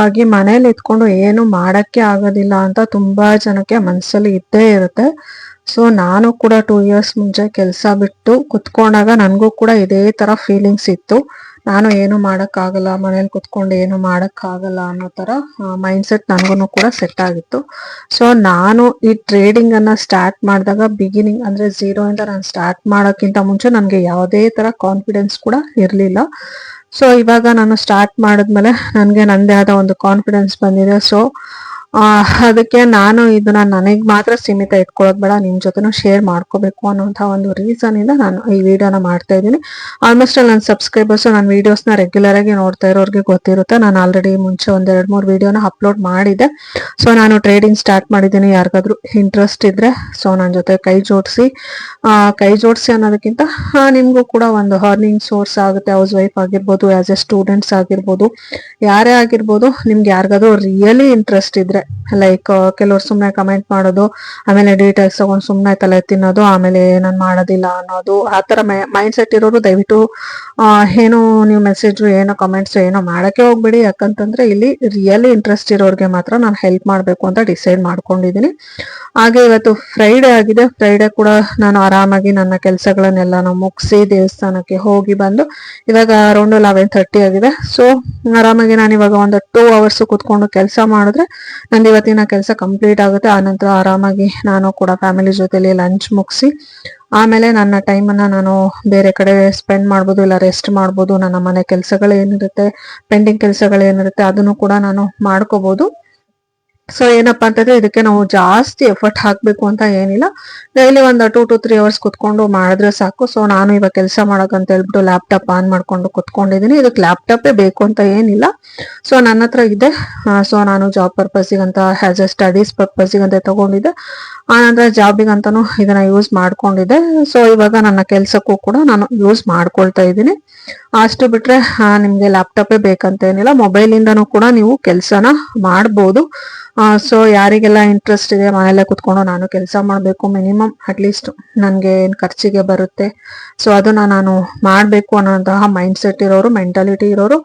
ಆಗಿ ಮನೇಲಿ ಇದ್ಕೊಂಡು ಏನು ಮಾಡಕ್ಕೆ ಆಗೋದಿಲ್ಲ ಅಂತ ತುಂಬಾ ಜನಕ್ಕೆ ಮನಸ್ಸಲ್ಲಿ ಇದ್ದೇ ಇರುತ್ತೆ. ಸೊ ನಾನು ಕೂಡ 2 ಇಯರ್ಸ್ ಮುಂಚೆ ಕೆಲಸ ಬಿಟ್ಟು ಕುತ್ಕೊಂಡಾಗ ನನಗೂ ಕೂಡ ಇದೇ ತರ ಫೀಲಿಂಗ್ಸ್ ಇತ್ತು. ನಾನು ಏನು ಮಾಡಕ್ಕಾಗಲ್ಲ, ಮನೇಲಿ ಕುತ್ಕೊಂಡು ಏನು ಮಾಡಕ್ಕಾಗಲ್ಲ ಅನ್ನೋ ತರ ಮೈಂಡ್ ಸೆಟ್ ನನಗೂ ಕೂಡ ಸೆಟ್ ಆಗಿತ್ತು. ಸೊ ನಾನು ಈ ಟ್ರೇಡಿಂಗ್ ಅನ್ನ ಸ್ಟಾರ್ಟ್ ಮಾಡಿದಾಗ ಬಿಗಿನಿಂಗ್ ಅಂದ್ರೆ ಝೀರೋ ಇಂದ ನಾನು ಸ್ಟಾರ್ಟ್ ಮಾಡೋಕ್ಕಿಂತ ಮುಂಚೆ ನನಗೆ ಯಾವುದೇ ತರ ಕಾನ್ಫಿಡೆನ್ಸ್ ಕೂಡ ಇರಲಿಲ್ಲ. ಸೊ ಇವಾಗ ನಾನು ಸ್ಟಾರ್ಟ್ ಮಾಡಿದ್ಮೇಲೆ ನನಗೆ ನಂದೇ ಆದ ಒಂದು ಕಾನ್ಫಿಡೆನ್ಸ್ ಬಂದಿದೆ. ಸೊ ಅದಕ್ಕೆ ನಾನು ಇದನ್ನ ನನಗ್ ಮಾತ್ರ ಸೀಮಿತ ಇಟ್ಕೊಳ್ಳೋದು ಬೇಡ, ನಿಮ್ ಜೊತೆನೂ ಶೇರ್ ಮಾಡ್ಕೋಬೇಕು ಅನ್ನೋಂತಹ ಒಂದು ರೀಸನ್ ಇಂದ ನಾನು ಈ ವಿಡಿಯೋನ ಮಾಡ್ತಾ ಇದ್ದೀನಿ. ಆಲ್ಮೋಸ್ಟ್ ನನ್ನ ಸಬ್ಸ್ಕ್ರೈಬರ್ಸ್ ನನ್ನ ವಿಡಿಯೋಸ್ನ ರೆಗ್ಯುಲರ್ ಆಗಿ ನೋಡ್ತಾ ಇರೋರಿಗೆ ಗೊತ್ತಿರುತ್ತೆ. ನಾನು ಆಲ್ರೆಡಿ ಮುಂಚೆ 1-2-3 ವಿಡಿಯೋನ ಅಪ್ಲೋಡ್ ಮಾಡಿದೆ. ಸೊ ನಾನು ಟ್ರೇಡಿಂಗ್ ಸ್ಟಾರ್ಟ್ ಮಾಡಿದ್ದೀನಿ. ಯಾರಿಗಾದ್ರೂ ಇಂಟ್ರೆಸ್ಟ್ ಇದ್ರೆ ಸೊ ನನ್ನ ಜೊತೆ ಕೈ ಜೋಡಿಸಿ ಅನ್ನೋದಕ್ಕಿಂತ ನಿಮ್ಗೂ ಕೂಡ ಒಂದು ಅರ್ನಿಂಗ್ ಸೋರ್ಸ್ ಆಗುತ್ತೆ. ಹೌಸ್ ವೈಫ್ ಆಗಿರ್ಬೋದು, ಆಸ್ ಎ ಸ್ಟೂಡೆಂಟ್ಸ್ ಆಗಿರ್ಬೋದು, ಯಾರೇ ಆಗಿರ್ಬೋದು, ನಿಮ್ಗೆ ಯಾರಿಗಾದ್ರೂ ರಿಯಲಿ ಇಂಟ್ರೆಸ್ಟ್ ಇದ್ರೆ, ಲೈಕ್ ಕೆಲವ್ರು ಸುಮ್ಮನೆ ಕಮೆಂಟ್ ಮಾಡೋದು, ಆಮೇಲೆ ಡೀಟೇಲ್ಸ್ ತಗೊಂಡು ಸುಮ್ಮನೆ ತಲೆ ತಿನ್ನೋದು, ಆಮೇಲೆ ನಾನು ಮಾಡೋದಿಲ್ಲ ಅನ್ನೋದು, ಆ ಥರ ಮೈಂಡ್ ಸೆಟ್ ಇರೋರು ದಯವಿಟ್ಟು ಏನು ನೀವು ಮೆಸೇಜು ಏನೋ ಕಮೆಂಟ್ಸ್ ಏನೋ ಮಾಡಕ್ಕೆ ಹೋಗ್ಬೇಡಿ. ಯಾಕಂತಂದ್ರೆ ಇಲ್ಲಿ ರಿಯಲಿ ಇಂಟ್ರೆಸ್ಟ್ ಇರೋರಿಗೆ ಮಾತ್ರ ನಾನು ಹೆಲ್ಪ್ ಮಾಡಬೇಕು ಅಂತ ಡಿಸೈಡ್ ಮಾಡ್ಕೊಂಡಿದ್ದೀನಿ. ಹಾಗೆ ಇವತ್ತು ಫ್ರೈಡೆ ಆಗಿದೆ. ಫ್ರೈಡೆ ಕೂಡ ನಾನು ಆರಾಮಾಗಿ ನನ್ನ ಕೆಲಸಗಳನ್ನೆಲ್ಲ ಮುಗಿಸಿ ದೇವಸ್ಥಾನಕ್ಕೆ ಹೋಗಿ ಬಂದು ಇವಾಗ ಅರೌಂಡ್ 11:30 ಆಗಿದೆ. ಸೊ ಆರಾಮಾಗಿ ನಾನು ಇವಾಗ ಒಂದು 2 ಅವರ್ಸ್ ಕುತ್ಕೊಂಡು ಕೆಲಸ ಮಾಡಿದ್ರೆ ನಂದು ಇವತ್ತಿನ ಕೆಲಸ ಕಂಪ್ಲೀಟ್ ಆಗುತ್ತೆ. ಆನಂತರ ಆರಾಮಾಗಿ ನಾನು ಕೂಡ ಫ್ಯಾಮಿಲಿ ಜೊತೆಲಿ ಲಂಚ್ ಮುಗಿಸಿ ಆಮೇಲೆ ನನ್ನ ಟೈಮನ್ನ ನಾನು ಬೇರೆ ಕಡೆ ಸ್ಪೆಂಡ್ ಮಾಡ್ಬೋದು, ಇಲ್ಲ ರೆಸ್ಟ್ ಮಾಡ್ಬೋದು. ನನ್ನ ಮನೆ ಕೆಲಸಗಳೇನಿರುತ್ತೆ, ಪೆಂಡಿಂಗ್ ಕೆಲಸಗಳೇನಿರುತ್ತೆ ಅದನ್ನು ಕೂಡ ನಾನು ಮಾಡ್ಕೋಬಹುದು. ಸೊ ಏನಪ್ಪಾ ಅಂತಂದ್ರೆ ಇದಕ್ಕೆ ನಾವು ಜಾಸ್ತಿ ಎಫರ್ಟ್ ಹಾಕ್ಬೇಕು ಅಂತ ಏನಿಲ್ಲ. ಡೈಲಿ ಒಂದು 2 to 3 ಅವರ್ಸ್ ಕುತ್ಕೊಂಡು ಮಾಡಿದ್ರೆ ಸಾಕು. ಸೊ ನಾನು ಇವಾಗ ಕೆಲಸ ಮಾಡಕಂತ ಹೇಳ್ಬಿಟ್ಟು ಲ್ಯಾಪ್ಟಾಪ್ ಆನ್ ಮಾಡ್ಕೊಂಡು ಕುತ್ಕೊಂಡಿದ್ದೀನಿ. ಇದಕ್ಕೆ ಲ್ಯಾಪ್ಟಾಪೇ ಬೇಕು ಅಂತ ಏನಿಲ್ಲ. ಸೊ ನನ್ನ ಹತ್ರ ಇದೆ. ಸೊ ನಾನು ಜಾಬ್ ಪರ್ಪಸ್ಸಿಗಂತ ಆಸ್ ಎ ಸ್ಟಡೀಸ್ ಪರ್ಪಸ್ಸಿಗಂತ ತಗೊಂಡಿದ್ದೆ. ಆನಂತರ ಜಾಬಿಗಂತಾನು ಇದನ್ನ ಯೂಸ್ ಮಾಡ್ಕೊಂಡಿದ್ದೆ. ಸೊ ಇವಾಗ ನನ್ನ ಕೆಲ್ಸಕ್ಕೂ ಕೂಡ ನಾನು ಯೂಸ್ ಮಾಡ್ಕೊಳ್ತಾ ಇದ್ದೀನಿ. ಅಷ್ಟು ಬಿಟ್ರೆ ನಿಮ್ಗೆ ಲ್ಯಾಪ್ಟಾಪೇ ಬೇಕಂತ ಏನಿಲ್ಲ, ಮೊಬೈಲ್ ಇಂದನೂ ಕೂಡ ನೀವು ಕೆಲ್ಸನ ಮಾಡ್ಬೋದು. ಸೊ ಯಾರಿಗೆಲ್ಲ ಇಂಟ್ರೆಸ್ಟ್ ಇದೆ ಮನೆಯಲ್ಲೇ ಕುತ್ಕೊಂಡು ನಾನು ಕೆಲಸ ಮಾಡಬೇಕು, ಮಿನಿಮಮ್ ಅಟ್ಲೀಸ್ಟ್ ನನಗೆ ಏನು ಖರ್ಚಿಗೆ ಬರುತ್ತೆ, ಸೊ ಅದನ್ನ ನಾನು ಮಾಡಬೇಕು ಅನ್ನೋಂತಹ ಮೈಂಡ್ ಸೆಟ್ ಇರೋರು, ಮೆಂಟಾಲಿಟಿ ಇರೋರು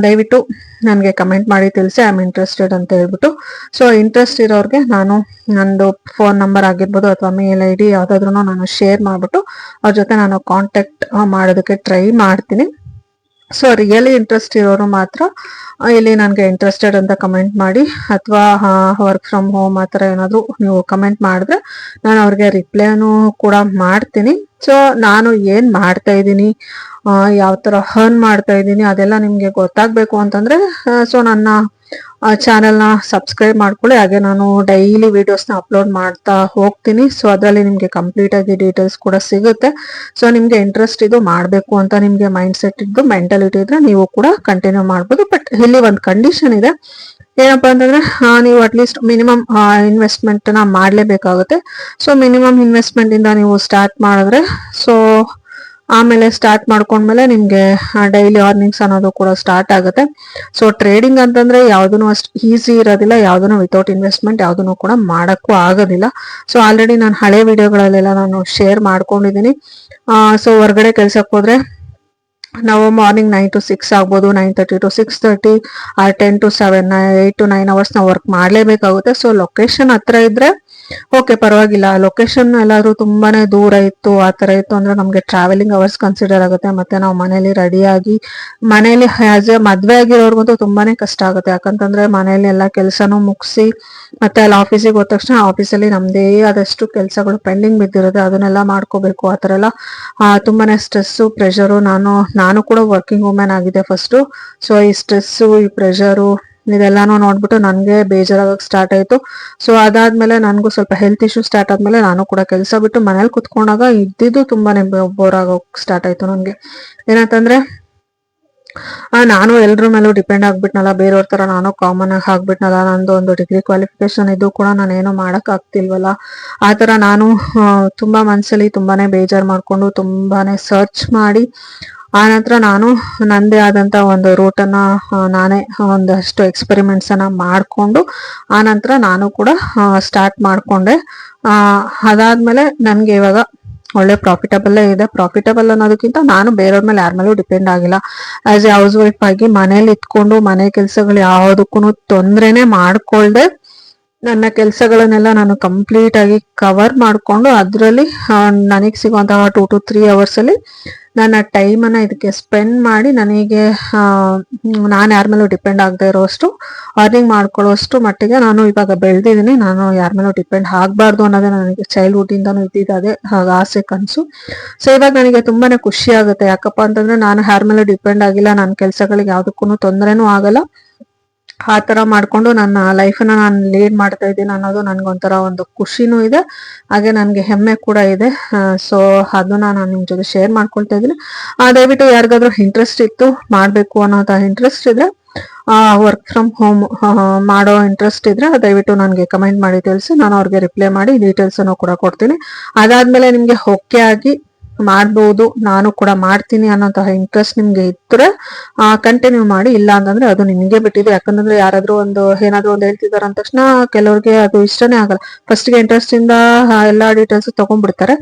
ದಯವಿಟ್ಟು ನನಗೆ ಕಮೆಂಟ್ ಮಾಡಿ ತಿಳಿಸಿ ಐ ಆಮ್ ಇಂಟ್ರೆಸ್ಟೆಡ್ ಅಂತ ಹೇಳ್ಬಿಟ್ಟು. ಸೊ ಇಂಟ್ರೆಸ್ಟ್ ಇರೋರಿಗೆ ನಾನು ನಂದು ಫೋನ್ ನಂಬರ್ ಆಗಿರ್ಬೋದು ಅಥವಾ ಮೇಲ್ ID ಯಾವ್ದಾದ್ರು ನಾನು ಶೇರ್ ಮಾಡ್ಬಿಟ್ಟು ಅವ್ರ ಜೊತೆ ನಾನು ಕಾಂಟ್ಯಾಕ್ಟ್ ಮಾಡೋದಕ್ಕೆ ಟ್ರೈ ಮಾಡ್ತೀನಿ. ಸೊ ರಿಯಲಿ ಇಂಟ್ರೆಸ್ಟ್ ಇರೋರು ಮಾತ್ರ ಇಲ್ಲಿ ನನಗೆ ಇಂಟ್ರೆಸ್ಟೆಡ್ ಅಂತ ಕಮೆಂಟ್ ಮಾಡಿ, ಅಥವಾ ವರ್ಕ್ ಫ್ರಮ್ ಹೋಮ್ ಆ ಥರ ಏನಾದರೂ ನೀವು ಕಮೆಂಟ್ ಮಾಡಿದ್ರೆ ನಾನು ಅವ್ರಿಗೆ ರಿಪ್ಲೈನು ಕೂಡ ಮಾಡ್ತೀನಿ. ಸೊ ನಾನು ಏನು ಮಾಡ್ತಾ ಇದ್ದೀನಿ, ಯಾವ ಥರ ಅರ್ನ್ ಮಾಡ್ತಾ ಇದ್ದೀನಿ ಅದೆಲ್ಲ ನಿಮಗೆ ಗೊತ್ತಾಗಬೇಕು ಅಂತಂದರೆ ಸೊ ನನ್ನ ಚಾನೆಲ್ನ ಸಬ್ಸ್ಕ್ರೈಬ್ ಮಾಡ್ಕೊಳ್ಳಿ. ಹಾಗೆ ನಾನು ಡೈಲಿ ವಿಡಿಯೋಸ್ನ ಅಪ್ಲೋಡ್ ಮಾಡ್ತಾ ಹೋಗ್ತೀನಿ. ಸೊ ಅದರಲ್ಲಿ ನಿಮಗೆ ಕಂಪ್ಲೀಟ್ ಆಗಿ ಡೀಟೇಲ್ಸ್ ಕೂಡ ಸಿಗುತ್ತೆ. ಸೊ ನಿಮಗೆ ಇಂಟ್ರೆಸ್ಟ್ ಇದು ಮಾಡಬೇಕು ಅಂತ ನಿಮಗೆ ಮೈಂಡ್ ಸೆಟ್ ಇದ್ದು ಮೆಂಟಾಲಿಟಿ ಇದ್ರೆ ನೀವು ಕೂಡ ಕಂಟಿನ್ಯೂ ಮಾಡ್ಬೋದು. ಬಟ್ ಇಲ್ಲಿ ಒಂದು ಕಂಡೀಷನ್ ಇದೆ. ಏನಪ್ಪಾ ಅಂತಂದ್ರೆ ನೀವು ಅಟ್ಲೀಸ್ಟ್ ಮಿನಿಮಮ್ ಇನ್ವೆಸ್ಟ್ಮೆಂಟ್ ನ ಮಾಡ್ಲೇಬೇಕಾಗುತ್ತೆ. ಸೊ ಮಿನಿಮಮ್ ಇನ್ವೆಸ್ಟ್ಮೆಂಟ್ ಇಂದ ನೀವು ಸ್ಟಾರ್ಟ್ ಮಾಡಿದ್ರೆ ಸೊ ಆಮೇಲೆ ಸ್ಟಾರ್ಟ್ ಮಾಡ್ಕೊಂಡ್ಮೇಲೆ ನಿಮ್ಗೆ ಡೈಲಿ ಅರ್ನಿಂಗ್ಸ್ ಅನ್ನೋದು ಕೂಡ ಸ್ಟಾರ್ಟ್ ಆಗುತ್ತೆ. ಸೊ ಟ್ರೇಡಿಂಗ್ ಅಂತಂದ್ರೆ ಯಾವ್ದನ್ನು ಅಷ್ಟು ಈಸಿ ಇರೋದಿಲ್ಲ, ಯಾವ್ದನ್ನು ವಿತೌಟ್ ಇನ್ವೆಸ್ಟ್ಮೆಂಟ್ ಯಾವ್ದನ್ನು ಕೂಡ ಮಾಡಕ್ಕೂ ಆಗೋದಿಲ್ಲ. ಸೊ ಆಲ್ರೆಡಿ ನಾನು ಹಳೆ ವಿಡಿಯೋಗಳಲ್ಲೆಲ್ಲ ನಾನು ಶೇರ್ ಮಾಡ್ಕೊಂಡಿದ್ದೀನಿ. ಸೊ ಹೊರಗಡೆ ಕೆಲ್ಸಕ್ಕೆ ಹೋದ್ರೆ ನಾವು ಮಾರ್ನಿಂಗ್ 9 to 6 ಆಗ್ಬೋದು, 9:30 to 6:30 or 10 to 7, 8 to 9 hours ನಾವು ವರ್ಕ್ ಮಾಡಲೇಬೇಕಾಗುತ್ತೆ. ಸೊ ಲೊಕೇಶನ್ ಹತ್ರ ಇದ್ರೆ ಓಕೆ ಪರವಾಗಿಲ್ಲ. ಲೊಕೇಶನ್ ಎಲ್ಲಾದ್ರೂ ತುಂಬಾನೇ ದೂರ ಇತ್ತು ಆ ಥರ ಇತ್ತು ಅಂದ್ರೆ ನಮಗೆ ಟ್ರಾವೆಲಿಂಗ್ ಅವರ್ಸ್ ಕನ್ಸಿಡರ್ ಆಗುತ್ತೆ. ಮತ್ತೆ ನಾವು ಮನೇಲಿ ರೆಡಿಯಾಗಿ ಮನೇಲಿ ಆಸ್ ಎ ಮದ್ವೆ ಆಗಿರೋರ್ಗಂತೂ ತುಂಬಾನೇ ಕಷ್ಟ ಆಗುತ್ತೆ. ಯಾಕಂತಂದ್ರೆ ಮನೇಲಿ ಎಲ್ಲ ಕೆಲಸನೂ ಮುಗಿಸಿ ಮತ್ತೆ ಅಲ್ಲಿ ಆಫೀಸಿಗೆ ಹೋದ ತಕ್ಷಣ ಆಫೀಸಲ್ಲಿ ನಮ್ದೇ ಆದಷ್ಟು ಕೆಲಸಗಳು ಪೆಂಡಿಂಗ್ ಬಿದ್ದಿರುತ್ತೆ, ಅದನ್ನೆಲ್ಲ ಮಾಡ್ಕೋಬೇಕು. ಆ ಥರ ಎಲ್ಲ ತುಂಬಾನೇ ಸ್ಟ್ರೆಸ್ಸು, ಪ್ರೆಷರು. ನಾನು ಕೂಡ ವರ್ಕಿಂಗ್ ವುಮೆನ್ ಆಗಿದೆ ಫಸ್ಟು. ಸೊ ಈ ಸ್ಟ್ರೆಸ್ಸು, ಈ ಪ್ರೆಷರು ಇದೆಲ್ಲಾನು ನೋಡ್ಬಿಟ್ಟು ನನಗೆ ಬೇಜಾರಾಗಕ್ಕೆ ಸ್ಟಾರ್ಟ್ ಆಯ್ತು. ಸೊ ಅದಾದ್ಮೇಲೆ ನನಗೂ ಸ್ವಲ್ಪ ಹೆಲ್ತ್ ಇಶ್ಯೂ ಸ್ಟಾರ್ಟ್ ಆದ್ಮೇಲೆ ನಾನು ಕೂಡ ಕೆಲಸ ಬಿಟ್ಟು ಮನೇಲಿ ಕುತ್ಕೊಂಡಾಗ ಇದ್ದಿದ್ದು ತುಂಬಾನೇ ಬೋರ್ ಆಗೋಕೆ ಸ್ಟಾರ್ಟ್ ಆಯ್ತು ನನಗೆ. ಏನಂತಂದ್ರೆ ನಾನು ಎಲ್ರ ಮೇಲೂ ಡಿಪೆಂಡ್ ಆಗ್ಬಿಟ್ನಲ್ಲ, ಬೇರೆಯವ್ರ ತರ ನಾನು ಕಾಮನ್ ಆಗಿ ಆಗ್ಬಿಟ್ನಲ್ಲ. ನಂದು ಒಂದು ಡಿಗ್ರಿ ಕ್ವಾಲಿಫಿಕೇಶನ್ ಇದ್ದು ಕೂಡ ನಾನೇನು ಮಾಡಕ್ ಆಗ್ತಿಲ್ವಲ್ಲ, ಆ ತರ ನಾನು ತುಂಬಾ ಮನ್ಸಲ್ಲಿ ತುಂಬಾನೇ ಬೇಜಾರ್ ಮಾಡ್ಕೊಂಡು ತುಂಬಾನೇ ಸರ್ಚ್ ಮಾಡಿ ಆನಂತರ ನಾನು ನಂದೇ ಆದಂತ ಒಂದು ರೂಟನ್ನ ನಾನೇ ಒಂದಷ್ಟು ಎಕ್ಸ್ಪೆರಿಮೆಂಟ್ಸ್ ಅನ್ನ ಮಾಡ್ಕೊಂಡು ಆನಂತರ ನಾನು ಕೂಡ ಸ್ಟಾರ್ಟ್ ಮಾಡ್ಕೊಂಡೆ. ಅದಾದ್ಮೇಲೆ ನನ್ಗೆ ಇವಾಗ ಒಳ್ಳೆ ಪ್ರಾಫಿಟಬಲ್ಲೇ ಇದೆ. ಪ್ರಾಫಿಟಬಲ್ ಅನ್ನೋದಕ್ಕಿಂತ ನಾನು ಬೇರೆಯವ್ರ ಮೇಲೆ ಯಾರ ಮೇಲೂ ಡಿಪೆಂಡ್ ಆಗಿಲ್ಲ. ಆಸ್ ಎ ಹೌಸ್ ವೈಫ್ ಆಗಿ ಮನೇಲಿ ಇದ್ಕೊಂಡು ಮನೆ ಕೆಲಸಗಳು ಯಾವುದಕ್ಕೂ ತೊಂದರೆನೆ ಮಾಡ್ಕೊಳ್ದೆ ನನ್ನ ಕೆಲಸಗಳನ್ನೆಲ್ಲ ನಾನು ಕಂಪ್ಲೀಟ್ ಆಗಿ ಕವರ್ ಮಾಡಿಕೊಂಡು ಅದರಲ್ಲಿ ನನಗೆ ಸಿಗುವಂತಹ 2 to 3 hours ಅಲ್ಲಿ ನನ್ನ ಟೈಮನ್ನು ಇದಕ್ಕೆ ಸ್ಪೆಂಡ್ ಮಾಡಿ ನನಗೆ ನಾನು ಯಾರ ಮೇಲೂ ಡಿಪೆಂಡ್ ಆಗದೆ ಇರೋಷ್ಟು ಅರ್ನಿಂಗ್ ಮಾಡ್ಕೊಳ್ಳೋಷ್ಟು ಮಟ್ಟಿಗೆ ನಾನು ಇವಾಗ ಬೆಳೆದಿದ್ದೀನಿ. ನಾನು ಯಾರ ಮೇಲೂ ಡಿಪೆಂಡ್ ಆಗಬಾರ್ದು ಅನ್ನೋದೇ ನನಗೆ ಚೈಲ್ಡ್ಹುಡ್ಡಿಂದನೂ ಇದ್ದಿದ್ದು ಅದೇ ಆಸೆ ಕನಸು. ಸೊ ಇವಾಗ ನನಗೆ ತುಂಬಾನೇ ಖುಷಿ ಆಗುತ್ತೆ. ಯಾಕಪ್ಪ ಅಂತಂದ್ರೆ ನಾನು ಯಾರ ಮೇಲೂ ಡಿಪೆಂಡ್ ಆಗಿಲ್ಲ, ನನ್ನ ಕೆಲಸಗಳಿಗೆ ಯಾವುದಕ್ಕೂ ತೊಂದರೆನೂ ಆಗಲ್ಲ. ಆ ತರ ಮಾಡ್ಕೊಂಡು ನನ್ನ ಲೈಫನ್ನ ನಾನು ಲೀಡ್ ಮಾಡ್ತಾ ಇದ್ದೀನಿ ಅನ್ನೋದು ನನ್ಗೊಂಥರ ಒಂದು ಖುಷಿನೂ ಇದೆ, ಹಾಗೆ ನನಗೆ ಹೆಮ್ಮೆ ಕೂಡ ಇದೆ. ಸೊ ಅದನ್ನ ನಾನು ನಿಮ್ ಜೊತೆ ಶೇರ್ ಮಾಡ್ಕೊಳ್ತಾ ಇದ್ದೀನಿ. ದಯವಿಟ್ಟು ಯಾರಿಗಾದ್ರೂ ಇಂಟ್ರೆಸ್ಟ್ ಇತ್ತು, ಮಾಡಬೇಕು ಅನ್ನೋಂಥ ಇಂಟ್ರೆಸ್ಟ್ ಇದ್ರೆ, ವರ್ಕ್ ಫ್ರಮ್ ಹೋಮ್ ಮಾಡೋ ಇಂಟ್ರೆಸ್ಟ್ ಇದ್ರೆ ದಯವಿಟ್ಟು ನನಗೆ ಕಮೆಂಟ್ ಮಾಡಿ ತಿಳಿಸಿ. ನಾನು ಅವ್ರಿಗೆ ರಿಪ್ಲೈ ಮಾಡಿ ಡೀಟೇಲ್ಸ್ ಅನ್ನು ಕೂಡ ಕೊಡ್ತೀನಿ. ಅದಾದ್ಮೇಲೆ ನಿಮ್ಗೆ ಓಕೆ ಆಗಿ ಮಾಡ್ಬೋದು, ನಾನು ಕೂಡ ಮಾಡ್ತೀನಿ ಅನ್ನೋಂತಹ ಇಂಟ್ರೆಸ್ಟ್ ನಿಮ್ಗೆ ಇದ್ರೆ ಕಂಟಿನ್ಯೂ ಮಾಡಿ. ಇಲ್ಲ ಅಂತಂದ್ರೆ ಅದು ನಿಮ್ಗೆ ಬಿಟ್ಟಿದೆ. ಯಾಕಂದ್ರೆ ಯಾರಾದ್ರೂ ಏನಾದ್ರೂ ಒಂದು ಹೇಳ್ತಿದಾರೆ ಅಂದ ತಕ್ಷಣ ಕೆಲವ್ರಿಗೆ ಅದು ಇಷ್ಟನೇ ಆಗಲ್ಲ. ಫಸ್ಟ್ಗೆ ಇಂಟ್ರೆಸ್ಟ್ ಇಂದ ಎಲ್ಲಾ ಡೀಟೇಲ್ಸ್ ತಗೊಂಡ್ಬಿಡ್ತಾರೆ.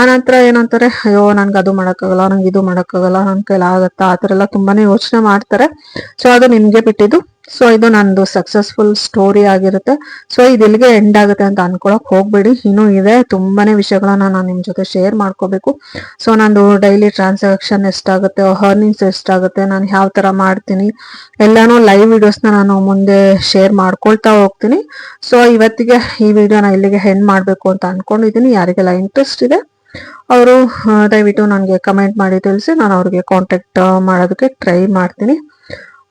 ಆನಂತರ ಏನಂತಾರೆ, ಅಯ್ಯೋ ನನ್ಗೆ ಅದು ಮಾಡಕ್ಕಾಗಲ್ಲ, ನಂಗೆ ಇದು ಮಾಡಕ್ಕಾಗಲ್ಲ, ನನ್ ಕೈಲಿ ಆಗತ್ತಾ, ಆತರ ಎಲ್ಲ ತುಂಬಾನೇ ಯೋಚನೆ ಮಾಡ್ತಾರೆ. ಸೊ ಅದು ನಿಮ್ಗೆ ಬಿಟ್ಟಿದ್ದು. ಸೊ ಇದು ನಂದು ಸಕ್ಸಸ್ಫುಲ್ ಸ್ಟೋರಿ ಆಗಿರುತ್ತೆ. ಸೊ ಇದು ಇಲ್ಲಿಗೆ ಎಂಡ್ ಆಗುತ್ತೆ ಅಂತ ಅನ್ಕೊಳಕ್ ಹೋಗ್ಬೇಡಿ, ಇನ್ನೂ ಇದೆ ತುಂಬಾನೇ ವಿಷಯಗಳನ್ನ ನಾನು ನಿಮ್ ಜೊತೆ ಶೇರ್ ಮಾಡ್ಕೋಬೇಕು. ಸೊ ನಂದು ಡೈಲಿ ಟ್ರಾನ್ಸಾಕ್ಷನ್ ಎಷ್ಟಾಗುತ್ತೆ, ಅರ್ನಿಂಗ್ಸ್ ಎಷ್ಟಾಗುತ್ತೆ, ನಾನು ಯಾವ ತರ ಮಾಡ್ತೀನಿ, ಎಲ್ಲಾನು ಲೈವ್ ವಿಡಿಯೋಸ್ನ ನಾನು ಮುಂದೆ ಶೇರ್ ಮಾಡ್ಕೊಳ್ತಾ ಹೋಗ್ತೀನಿ. ಸೊ ಇವತ್ತಿಗೆ ಈ ವಿಡಿಯೋನ ಇಲ್ಲಿಗೆ ಎಂಡ್ ಮಾಡ್ಬೇಕು ಅಂತ ಅನ್ಕೊಂಡಿದೀನಿ. ಯಾರಿಗೆಲ್ಲ ಇಂಟ್ರೆಸ್ಟ್ ಇದೆ ಅವರು ದಯವಿಟ್ಟು ನನಗೆ ಕಮೆಂಟ್ ಮಾಡಿ ತಿಳಿಸಿ, ನಾನು ಅವ್ರಿಗೆ ಕಾಂಟ್ಯಾಕ್ಟ್ ಮಾಡೋದಕ್ಕೆ ಟ್ರೈ ಮಾಡ್ತೀನಿ.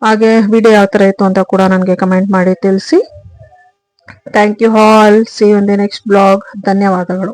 ಹಾಗೆ ವಿಡಿಯೋ ಯಾವ ತರ ಇತ್ತು ಅಂತ ಕೂಡ ನನಗೆ ಕಮೆಂಟ್ ಮಾಡಿ ತಿಳಿಸಿ. Thank you all. See you in the next blog. ಧನ್ಯವಾದಗಳು.